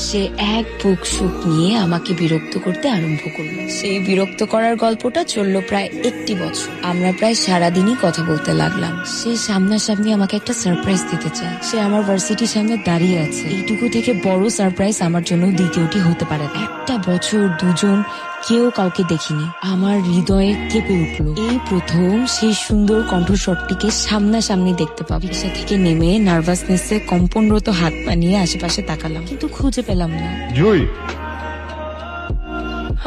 সে এক বুক সুখ নিয়ে আমাকে বিরক্ত করতে আরম্ভ করলো। সেই বিরক্ত করার গল্পটা চললো প্রায় 1 বছর। আমরা প্রায় সারাদিনই কথা বলতে লাগলাম। সে সামনাসামনি আমাকে একটা সারপ্রাইজ দিতে চায়। সে আমার ভার্সিটির সামনে দাঁড়িয়ে আছে। এইটুকু থেকে বড় সারপ্রাইজ আমার জন্য দ্বিতীয়টি হতে পারে না। 1 বছর দুজন কেউ কাউকে দেখিনি। আমার হৃদয়ে কেঁপে উঠলো। এই প্রথম সেই সুন্দর কণ্ঠস্বরটিকে সামনাসামনি দেখতে পাবো। রিক্সা থেকে নেমে নার্ভাসনেসে কম্পনরত হাত পা নিয়ে আশেপাশে তাকালাম, কিন্তু খুঁজে পেলাম না। জুই,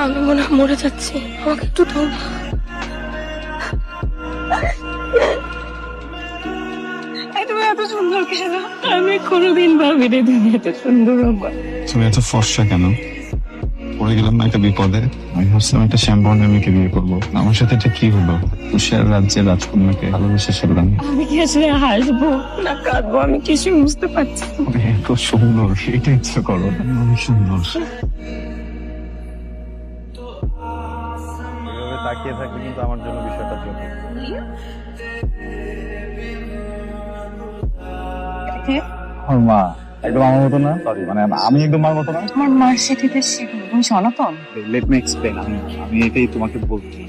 আমি মনে হয় মরে যাচ্ছি, আমাকে একটু ধর। তুমি এত সুন্দর কেন? আমি কোনোদিন ভাবিনি তুমি এত সুন্দর হবে। তুমি এত ফর্সা কেন? পড়ে গেলাম না একটা বিপদে। আমি ভাবছিলাম একটা শ্যামবর্ণের মেয়েকে বিয়ে করবো। আমার সাথে এটা কি হলো? তুষার রাজ্যের রাজকন্যাকে ভালোবেসে ফেললাম। আমি কি আসলে হাসবো না কাঁদবো আমি কিছু বুঝতে পারছি না। এত সুন্দর, এটা ইচ্ছা করো। অনেক সুন্দর। এভাবে তাকিয়ে থাকলে কিন্তু আমার জন্য বিষয়টা জটিল। আমার মা একদম আমার মতো না, সরি মানে আমি একদম মার মতো না। আমার মার সাথে তুমি সনাতন। Let me explain. আমি এটাই তোমাকে বলছি।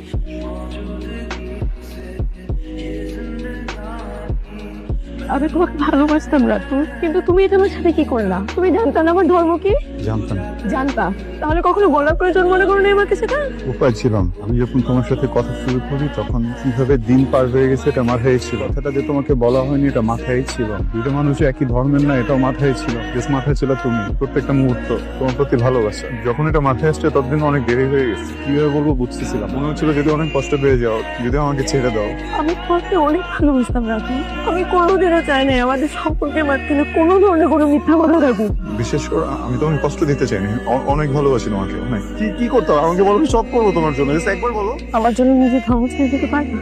আমি তোমাকে ভালোবাসতাম রাতু, কিন্তু তুমি এটা আমার সাথে কি করলা? তুমি জানতা না আমার ধর্ম কি? জানতাম, জানতা, তাহলে কখনো বলার প্রয়োজন মনে করো না আমাকে সেটা? উপায় ছিলাম। আমি যখন তোমার সাথে কথা শুরু করি তখন কিভাবে দিন পার হয়ে গেছে এটা মাথায় ছিল। কথাটা যে তোমাকে বলা হয়নি এটা মাথায় ছিল। দুটো মানুষ একই ধর্মের না এটাও মাথায় ছিল। বেশ মাথায় ছিল তুমি। প্রত্যেকটা মুহূর্ত তোমার প্রতি ভালোবাসা। যখন এটা মাথায় আসছে ততদিন অনেক দেরি হয়ে গেছে। কিভাবে বলবো বুঝতেছিলাম। মনে হচ্ছিল যদি অনেক কষ্ট পেয়ে যাও, যদি আমাকে ছেড়ে দাও। আমি তোমাকে অনেক ভালোবাসতাম রাতু। আমি কোনোদিনও চাই না আমাদের সম্পর্কের মাঝখানে কোনো ধরনের কোনো মিথ্যা কথা থাকুক। বিশেষ করে আমি তোমাকে কষ্ট দিতে চাইনি। অনেক ভালোবাসি তোমাকে অনেক। কি করতে হবে আমাকে বলো, সব করবো তোমার জন্য। একবার বলো। আমার জন্য নিজের ধর্ম ছেড়ে দিতে পারবা?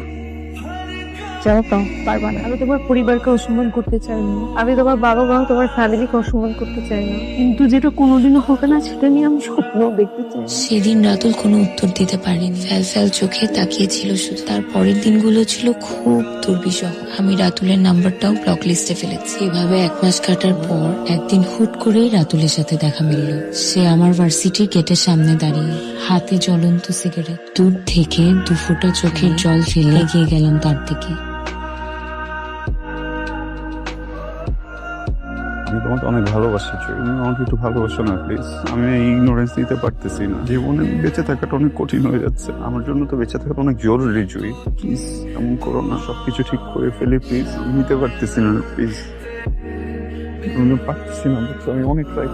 জানো তো পারবা না। আমি তোমার পরিবারকে অসম্মান করতে চাই না, আমি তোমার বাবা মা তোমার ফ্যামিলিকে অসম্মান করতে চাই না, কিন্তু যেটা কোনোদিনও হবে না সেটা নিয়ে আমি স্বপ্ন দেখতে চাই। সেদিন রাতুল কোনো উত্তর দিতে পারেনি। ফ্যাল ফ্যাল চোখে তাকিয়েছিল শুধু। তার পরের দিনগুলো ছিল খুব দুর্বিষহ। আমি রাতুলের নাম্বারটাও ব্লক লিস্টে ফেলেছি। এভাবে 1 মাস কাটার পর একদিন হুট করেই রাতুলের সাথে দেখা মিলল। সে আমার ভার্সিটির গেটের সামনে দাঁড়িয়ে, হাতে জ্বলন্ত সিগারেট। দূর থেকে 2 ফোঁটা চোখের জল ফেলে এগিয়ে গেলাম তার দিকে। আমি তোমাকে অনেক ভালোবাসি। তুমি আমাকে একটু ভালোবাসো না প্লিজ। আমি ইগনোরেন্স দিতে পারতেছি না। জীবনে বেঁচে থাকাটা অনেক কঠিন হয়ে যাচ্ছে। আমার জন্য তো বেঁচে থাকাটা অনেক জরুরি। জুই প্লিজ এমন করো না। সবকিছু ঠিক করে ফেলি প্লিজ। আমি নিতে পারতেছি না প্লিজ। আমি পারতেছি না, আমি অনেক ট্রাই